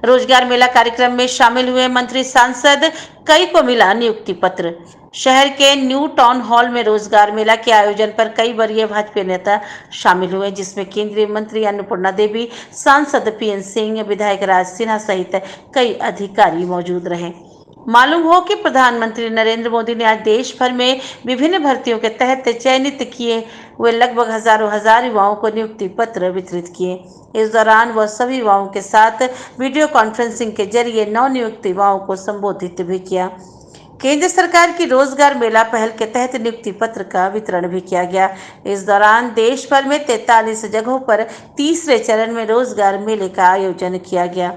रोजगार मेला कार्यक्रम में शामिल हुए मंत्री सांसद, कई को मिला नियुक्ति पत्र। शहर के न्यू टाउन हॉल में रोजगार मेला के आयोजन पर कई वरीय भाजपा नेता शामिल हुए, जिसमें केंद्रीय मंत्री अन्नपूर्णा देवी, सांसद पीएन सिंह, विधायक राज सिन्हा सहित कई अधिकारी मौजूद रहे। मालूम हो कि प्रधानमंत्री नरेंद्र मोदी ने आज देश भर में विभिन्न भर्तियों के तहत चयनित किए हुए लगभग हजार युवाओं को नियुक्ति पत्र वितरित किए। इस दौरान वह सभी युवाओं के साथ वीडियो कॉन्फ्रेंसिंग के जरिए नवनियुक्त युवाओं को संबोधित भी किया। केंद्र सरकार की रोजगार मेला पहल के तहत नियुक्ति पत्र का वितरण भी किया गया। इस दौरान देश भर में 43 जगहों पर तीसरे चरण में रोजगार मेले का आयोजन किया गया।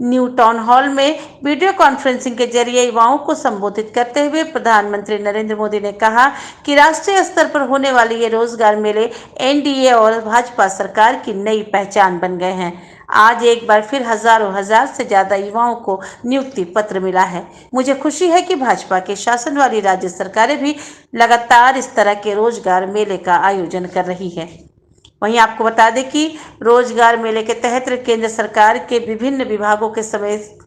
न्यू टाउन हॉल में वीडियो कॉन्फ्रेंसिंग के जरिए युवाओं को संबोधित करते हुए प्रधानमंत्री नरेंद्र मोदी ने कहा कि राष्ट्रीय स्तर पर होने वाले ये रोजगार मेले एनडीए और भाजपा सरकार की नई पहचान बन गए हैं। आज एक बार फिर हजार से ज्यादा युवाओं को नियुक्ति पत्र मिला है। मुझे खुशी है कि भाजपा के शासन वाली राज्य सरकारें भी लगातार इस तरह के रोजगार मेले का आयोजन कर रही है। वहीं आपको बता दें कि रोजगार मेले के तहत केंद्र सरकार के विभिन्न विभागों के समेत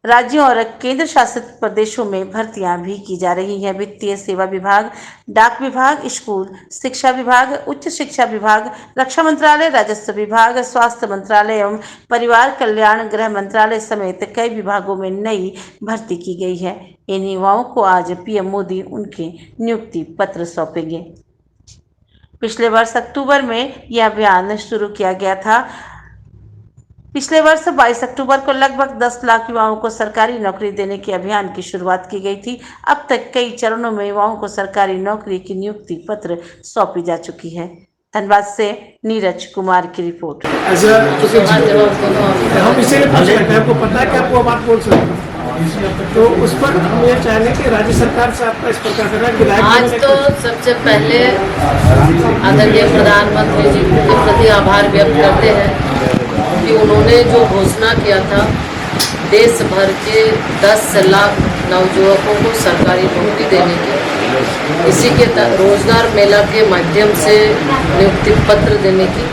राज्यों और केंद्र शासित प्रदेशों में भर्तियां भी की जा रही हैं। वित्तीय सेवा विभाग, डाक विभाग, स्कूल शिक्षा विभाग, उच्च शिक्षा विभाग, रक्षा मंत्रालय, राजस्व विभाग, स्वास्थ्य मंत्रालय एवं परिवार कल्याण, गृह मंत्रालय समेत कई विभागों में नई भर्ती की गई है। इन युवाओं को आज पीएम मोदी उनके नियुक्ति पत्र सौंपेंगे। पिछले वर्ष अक्टूबर में यह अभियान शुरू किया गया था। पिछले वर्ष 22 अक्टूबर को लगभग 10 लाख युवाओं को सरकारी नौकरी देने के अभियान की शुरुआत की गई थी। अब तक कई चरणों में युवाओं को सरकारी नौकरी की नियुक्ति पत्र सौंपी जा चुकी है। धनबाद से नीरज कुमार की रिपोर्ट। हम इसीलिए पूछ रहे थे, आपको पता है कि आपको बात बोल सकते तो उस पर हम ये चाहेंगे कि राज्य सरकार से आपका इस प्रकार का आज तो सबसे पहले आदरणीय प्रधानमंत्री जी के प्रति आभार व्यक्त करते हैं कि उन्होंने जो घोषणा किया था देश भर के 10 लाख नवयुवकों को सरकारी नौकरी देने की, इसी के रोजगार मेला के माध्यम से नियुक्ति पत्र देने की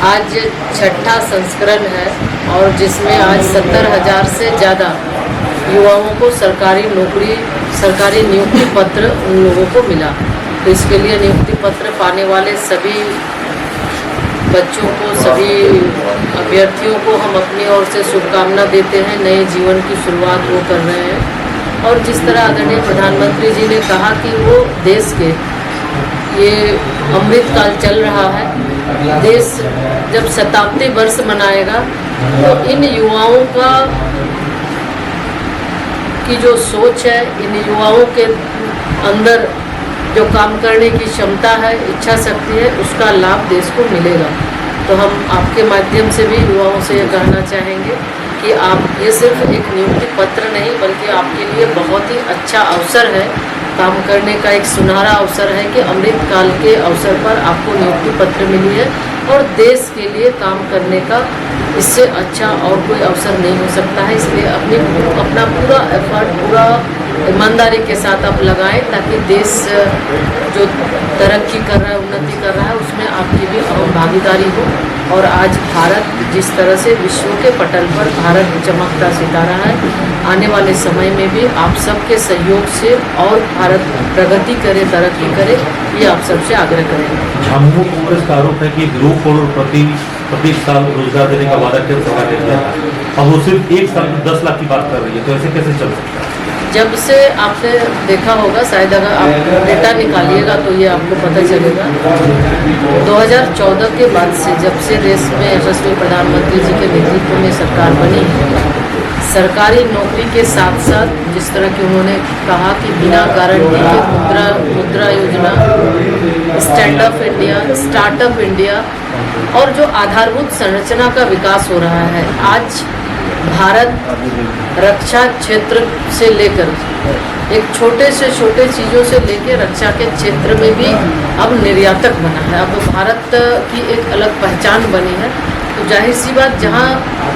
आज 6ठा संस्करण है और जिसमें आज 70,000 से ज़्यादा युवाओं को सरकारी नौकरी, सरकारी नियुक्ति पत्र उन लोगों को मिला। तो इसके लिए नियुक्ति पत्र पाने वाले सभी बच्चों को, सभी अभ्यर्थियों को हम अपनी ओर से शुभकामना देते हैं। नए जीवन की शुरुआत वो कर रहे हैं और जिस तरह आदरणीय प्रधानमंत्री जी ने कहा कि वो देश के ये अमृत काल चल रहा है, देश जब शताब्दी वर्ष मनाएगा तो इन युवाओं का की जो सोच है, इन युवाओं के अंदर जो काम करने की क्षमता है, इच्छा शक्ति है, उसका लाभ देश को मिलेगा। तो हम आपके माध्यम से भी युवाओं से ये कहना चाहेंगे कि आप ये सिर्फ एक नियुक्ति पत्र नहीं बल्कि आपके लिए बहुत ही अच्छा अवसर है, काम करने का एक सुनहरा अवसर है कि अमृत काल के अवसर पर आपको नियुक्ति पत्र मिली है और देश के लिए काम करने का इससे अच्छा और कोई अवसर नहीं हो सकता है। इसलिए अपना पूरा एफर्ट, पूरा ईमानदारी के साथ आप लगाएं ताकि देश जो तरक्की कर रहा है, उन्नति कर रहा है, उसमें आपकी भी अहम भागीदारी हो। और आज भारत जिस तरह से विश्व के पटल पर भारत चमकता सितारा है, आने वाले समय में भी आप सबके सहयोग से और भारत प्रगति करे, तरक्की करे, ये आप सबसे आग्रह करेंगे। जम्मू कांग्रेस का आरोप है कि 2 करोड़ प्रति साल रोजगार देने का वादा किया सरकार ने, अब वो सिर्फ 1 साल में 10 लाख की बात कर रही है, तो ऐसे कैसे चल सकता है? जब से आपने देखा होगा, शायद अगर आप डेटा निकालिएगा तो ये आपको पता चलेगा, 2014 के बाद से जब से देश में यशस्वी प्रधानमंत्री जी के नेतृत्व में सरकार बनी है, सरकारी नौकरी के साथ साथ जिस तरह की उन्होंने कहा कि बिना गारंटी के मुद्रा योजना, स्टैंडअप इंडिया, स्टार्टअप इंडिया और जो आधारभूत संरचना का विकास हो रहा है, आज भारत रक्षा क्षेत्र से लेकर एक छोटे से छोटे चीज़ों से लेकर रक्षा के क्षेत्र में भी अब निर्यातक बना है। अब भारत की एक अलग पहचान बनी है तो जाहिर सी बात, जहाँ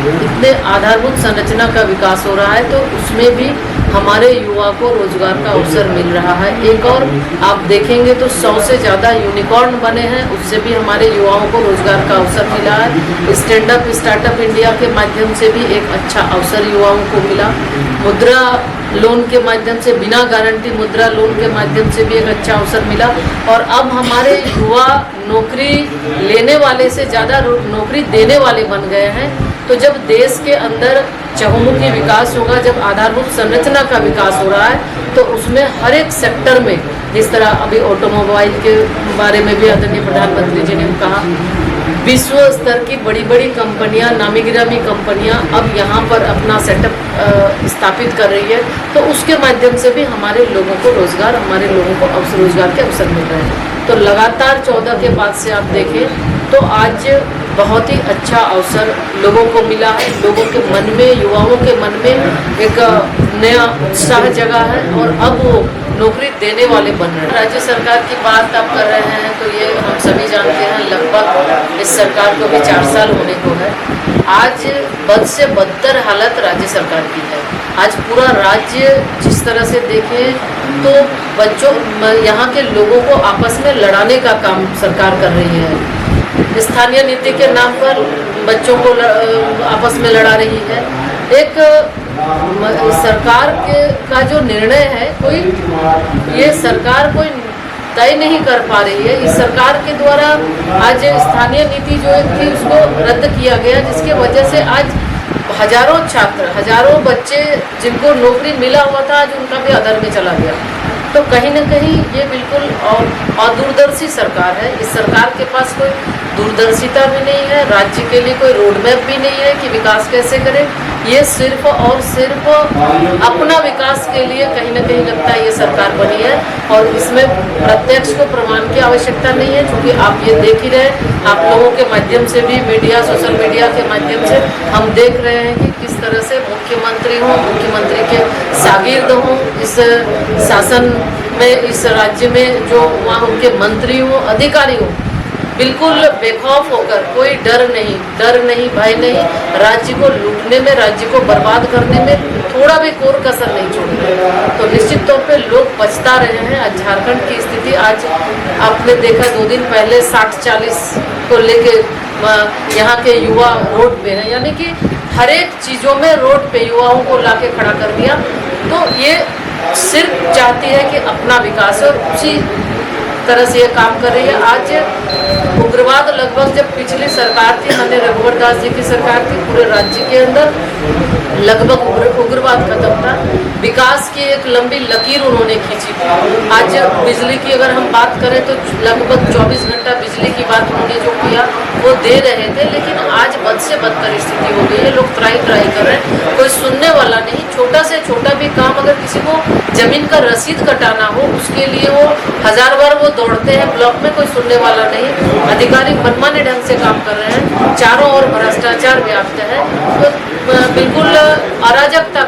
इतने आधारभूत संरचना का विकास हो रहा है तो उसमें भी हमारे युवा को रोजगार का अवसर मिल रहा है। एक और आप देखेंगे तो 100 से ज़्यादा यूनिकॉर्न बने हैं, उससे भी हमारे युवाओं को रोजगार का अवसर मिला है। स्टैंड अप स्टार्टअप इंडिया के माध्यम से भी एक अच्छा अवसर युवाओं को मिला। मुद्रा लोन के माध्यम से, बिना गारंटी मुद्रा लोन के माध्यम से भी एक अच्छा अवसर मिला। और अब हमारे युवा नौकरी लेने वाले से ज़्यादा नौकरी देने वाले बन गए हैं। तो जब देश के अंदर चहुमुखी विकास होगा, जब आधारभूत संरचना का विकास हो रहा है, तो उसमें हर एक सेक्टर में, जिस तरह अभी ऑटोमोबाइल के बारे में भी आदरणीय प्रधानमंत्री जी ने कहा, विश्व स्तर की बड़ी बड़ी कंपनियां, नामी गिरामी कंपनियां अब यहाँ पर अपना सेटअप स्थापित कर रही है। तो उसके माध्यम से भी हमारे लोगों को रोजगार, हमारे लोगों को रोजगार के अवसर मिल रहे हैं। तो लगातार 14 के बाद से आप देखें तो आज बहुत ही अच्छा अवसर लोगों को मिला है। लोगों के मन में, युवाओं के मन में एक नया उत्साह जगा है और अब वो नौकरी देने वाले बन रहे हैं। राज्य सरकार की बात आप कर रहे हैं तो ये हम सभी जानते हैं, लगभग इस सरकार को भी 4 साल होने को है। आज बद से बदतर हालत राज्य सरकार की है। आज पूरा राज्य जिस तरह से देखें तो बच्चों, यहाँ के लोगों को आपस में लड़ाने का काम सरकार कर रही है। स्थानीय नीति के नाम पर बच्चों को आपस में लड़ा रही है। एक सरकार का जो निर्णय है, ये सरकार कोई तय नहीं कर पा रही है। इस सरकार के द्वारा आज स्थानीय नीति जो थी उसको रद्द किया गया, जिसके वजह से आज हजारों छात्र, हजारों बच्चे जिनको नौकरी मिला हुआ था, आज उनका भी अधर में चला गया। तो कहीं ना कहीं ये बिल्कुल अदूरदर्शी सरकार है। इस सरकार के पास कोई दूरदर्शिता भी नहीं है, राज्य के लिए कोई रोड मैप भी नहीं है कि विकास कैसे करें। ये सिर्फ और सिर्फ अपना विकास के लिए कहीं ना कहीं लगता है ये सरकार बनी है। और इसमें प्रत्यक्ष को प्रमाण की आवश्यकता नहीं है, क्योंकि आप ये देख ही रहे, आप लोगों के माध्यम से भी, मीडिया, सोशल मीडिया के माध्यम से हम देख रहे हैं कि किस तरह से मुख्यमंत्री हों, मुख्यमंत्री के शागिर्द हों, इस शासन में, इस राज्य में जो वहाँ उनके मंत्री हों, अधिकारी हों, बिल्कुल बेखौफ होकर, कोई डर नहीं, भय नहीं, राज्य को लूटने में, राज्य को बर्बाद करने में थोड़ा भी कोर कसर नहीं छोड़ रहे। तो निश्चित तौर पे लोग पछता रहे हैं। आज झारखंड की स्थिति, आज आपने देखा 2 दिन पहले 60-40 को लेके यहाँ के युवा रोड पे हैं, यानी कि हर एक चीज़ों में रोड पे युवाओं को लाके खड़ा कर दिया। तो ये सिर्फ चाहती है कि अपना विकास हो, उसी तरह से ये काम कर रही है। आज उग्रवाद लगभग, जब पिछली सरकार थी, माननीय रघुवर दास जी की सरकार थी, पूरे राज्य के अंदर लगभग उग्रवाद खत्म था। विकास की एक लंबी लकीर उन्होंने खींची थी। आज बिजली की अगर हम बात करें तो लगभग 24 घंटा बिजली की बात उन्होंने जो किया वो दे रहे थे, लेकिन आज बद से बदतर स्थिति हो गई है। लोग ट्राई कर रहे हैं, कोई सुनने वाला नहीं। छोटा से छोटा भी काम, अगर किसी को जमीन का रसीद कटाना हो, उसके लिए वो 1000 बार वो दौड़ते हैं ब्लॉक में, कोई सुनने वाला नहीं। अधिकारी मनमाने ढंग से काम कर रहे हैं, चारों ओर भ्रष्टाचार व्याप्त है। तो बिल्कुल अराजकता